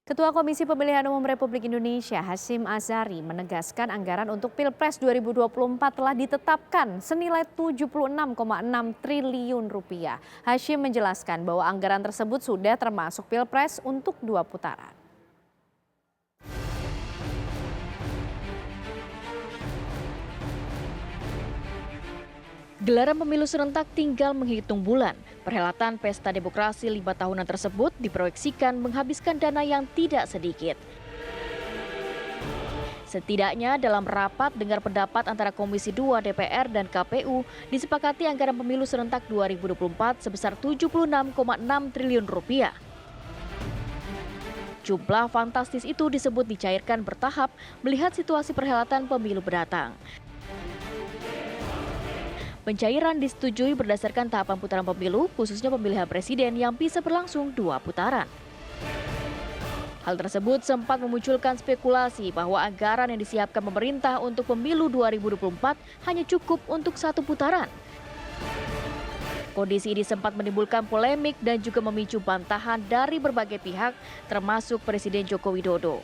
Ketua Komisi Pemilihan Umum Republik Indonesia Hasyim Asyari menegaskan anggaran untuk Pilpres 2024 telah ditetapkan senilai 76,6 triliun rupiah. Hasyim menjelaskan bahwa anggaran tersebut sudah termasuk Pilpres untuk 2 putaran. Gelaran pemilu serentak tinggal menghitung bulan. Perhelatan Pesta Demokrasi 5 tahunan tersebut diproyeksikan menghabiskan dana yang tidak sedikit. Setidaknya dalam rapat dengar pendapat antara Komisi 2 DPR dan KPU disepakati anggaran pemilu serentak 2024 sebesar 76,6 triliun rupiah. Jumlah fantastis itu disebut dicairkan bertahap melihat situasi perhelatan pemilu mendatang. Pencairan disetujui berdasarkan tahapan putaran pemilu, khususnya pemilihan presiden yang bisa berlangsung 2 putaran. Hal tersebut sempat memunculkan spekulasi bahwa anggaran yang disiapkan pemerintah untuk pemilu 2024 hanya cukup untuk 1 putaran. Kondisi ini sempat menimbulkan polemik dan juga memicu bantahan dari berbagai pihak, termasuk Presiden Joko Widodo.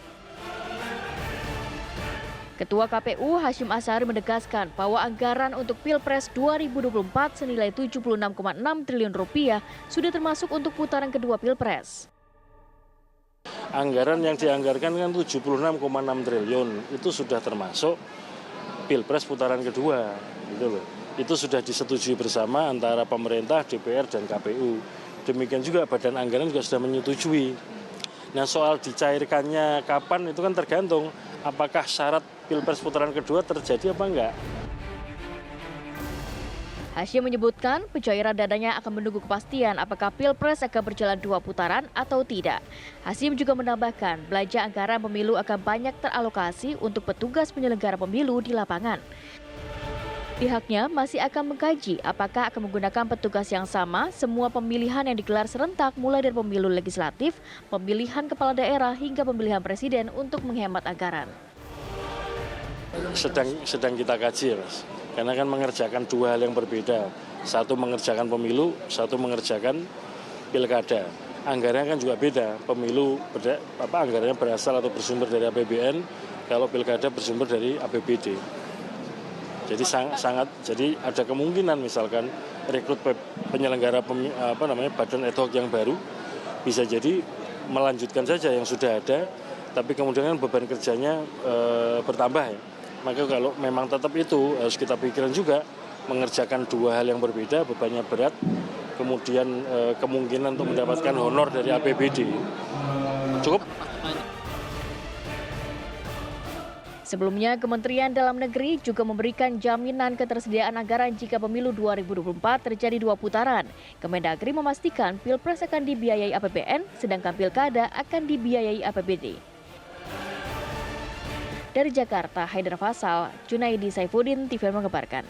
Ketua KPU Hasyim Asyari menegaskan bahwa anggaran untuk Pilpres 2024 senilai 76,6 triliun rupiah sudah termasuk untuk putaran kedua Pilpres. Anggaran yang dianggarkan kan 76,6 triliun itu sudah termasuk Pilpres putaran kedua, gitu loh. Itu sudah disetujui bersama antara pemerintah, DPR dan KPU. Demikian juga Badan Anggaran juga sudah menyetujui. Nah, soal dicairkannya kapan itu kan tergantung apakah syarat Pilpres putaran kedua terjadi apa enggak. Hasyim menyebutkan pencairan dananya akan menunggu kepastian apakah Pilpres akan berjalan 2 putaran atau tidak. Hasyim juga menambahkan belanja anggaran pemilu akan banyak teralokasi untuk petugas penyelenggara pemilu di lapangan. Pihaknya masih akan mengkaji apakah akan menggunakan petugas yang sama semua pemilihan yang digelar serentak mulai dari pemilu legislatif, pemilihan kepala daerah hingga pemilihan presiden untuk menghemat anggaran. Sedang kita kaji, Mas. Karena kan mengerjakan 2 hal yang berbeda. Satu mengerjakan pemilu, satu mengerjakan pilkada. Anggarannya kan juga beda. Pemilu anggarannya berasal atau bersumber dari APBN, kalau pilkada bersumber dari APBD. Jadi jadi ada kemungkinan misalkan rekrut penyelenggara badan ad hoc yang baru bisa jadi melanjutkan saja yang sudah ada, tapi kemudian beban kerjanya bertambah ya. Maka kalau memang tetap itu harus kita pikirkan juga mengerjakan 2 hal yang berbeda, bebannya berat, kemudian kemungkinan untuk mendapatkan honor dari APBD. Cukup. Sebelumnya, Kementerian Dalam Negeri juga memberikan jaminan ketersediaan anggaran jika pemilu 2024 terjadi 2 putaran. Kemendagri memastikan Pilpres akan dibiayai APBN, sedangkan Pilkada akan dibiayai APBD. Dari Jakarta, Haidar Faisal, Junaidi Saifuddin, TVRI mengabarkan.